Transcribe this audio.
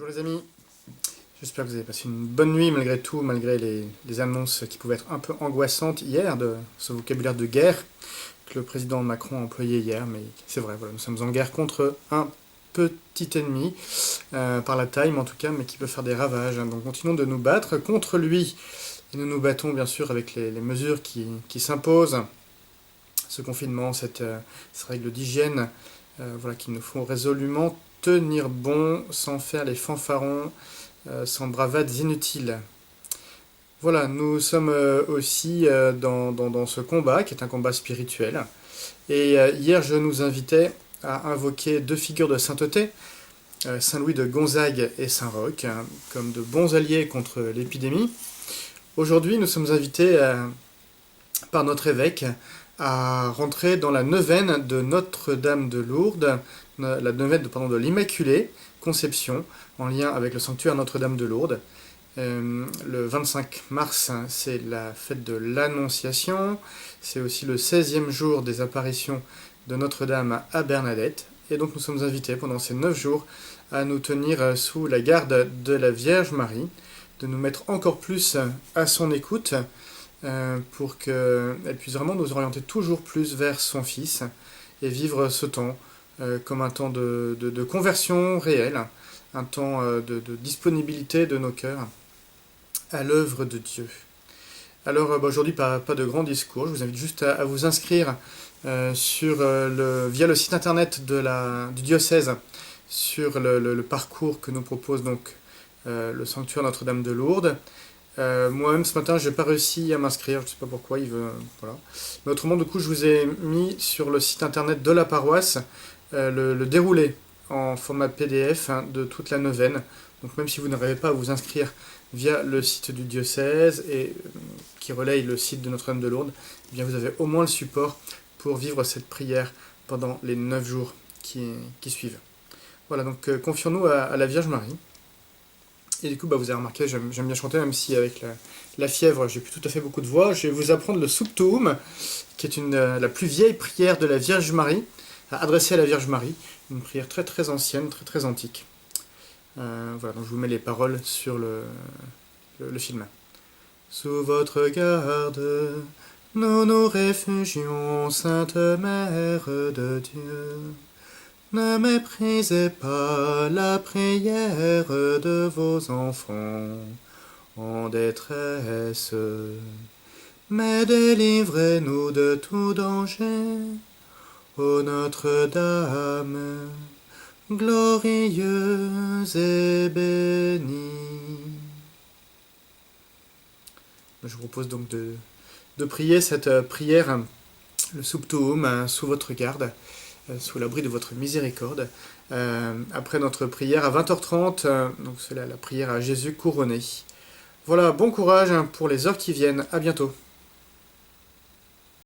Bonjour les amis, j'espère que vous avez passé une bonne nuit malgré tout, malgré les annonces qui pouvaient être un peu angoissantes hier de ce vocabulaire de guerre que le président Macron a employé hier, mais c'est vrai, voilà, nous sommes en guerre contre un petit ennemi, par la taille mais en tout cas, mais qui peut faire des ravages, hein. Donc continuons de nous battre contre lui, et nous nous battons bien sûr avec les mesures qui s'imposent, ce confinement, ces règles d'hygiène, voilà, qu'il nous faut résolument tenir bon sans faire les fanfarons, sans bravades inutiles. Voilà, nous sommes aussi dans ce combat, qui est un combat spirituel. Et hier, je nous invitais à invoquer deux figures de sainteté, Saint Louis de Gonzague et Saint Roch, hein, comme de bons alliés contre l'épidémie. Aujourd'hui, nous sommes invités par notre évêque à rentrer dans la neuvaine de Notre-Dame de Lourdes, la neuvaine de l'Immaculée Conception, en lien avec le sanctuaire Notre-Dame de Lourdes. Le 25 mars, c'est la fête de l'Annonciation, c'est aussi le 16e jour des apparitions de Notre-Dame à Bernadette, et donc nous sommes invités pendant ces 9 jours à nous tenir sous la garde de la Vierge Marie, de nous mettre encore plus à son écoute, pour qu'elle puisse vraiment nous orienter toujours plus vers son Fils et vivre ce temps comme un temps de conversion réelle, un temps de disponibilité de nos cœurs à l'œuvre de Dieu. Alors aujourd'hui, pas de grand discours, je vous invite juste à vous inscrire via le site internet du diocèse sur le parcours que nous propose donc le sanctuaire Notre-Dame de Lourdes. Moi-même ce matin, j'ai pas réussi à m'inscrire, je sais pas pourquoi, voilà. Mais autrement, du coup, je vous ai mis sur le site internet de la paroisse le déroulé en format PDF, hein, de toute la neuvaine. Donc même si vous n'arrivez pas à vous inscrire via le site du diocèse et qui relaye le site de Notre-Dame de Lourdes, eh bien vous avez au moins le support pour vivre cette prière pendant les 9 jours qui suivent. Voilà, donc confions-nous à la Vierge Marie. Et du coup, vous avez remarqué, j'aime bien chanter, même si avec la fièvre, j'ai plus tout à fait beaucoup de voix. Je vais vous apprendre le Subtuum, qui est la plus vieille prière de la Vierge Marie, adressée à la Vierge Marie. Une prière très très ancienne, très très antique. Voilà, donc je vous mets les paroles sur le film. Sous votre garde, nous nous réfugions, Sainte Mère de Dieu. Ne méprisez pas la prière de vos enfants en détresse, mais délivrez-nous de tout danger, ô Notre-Dame, glorieuse et bénie. Je vous propose donc de prier cette prière, le Subtuum, sous votre garde, sous l'abri de votre miséricorde, après notre prière à 20h30, donc c'est la prière à Jésus couronné. Voilà, bon courage pour les heures qui viennent, à bientôt.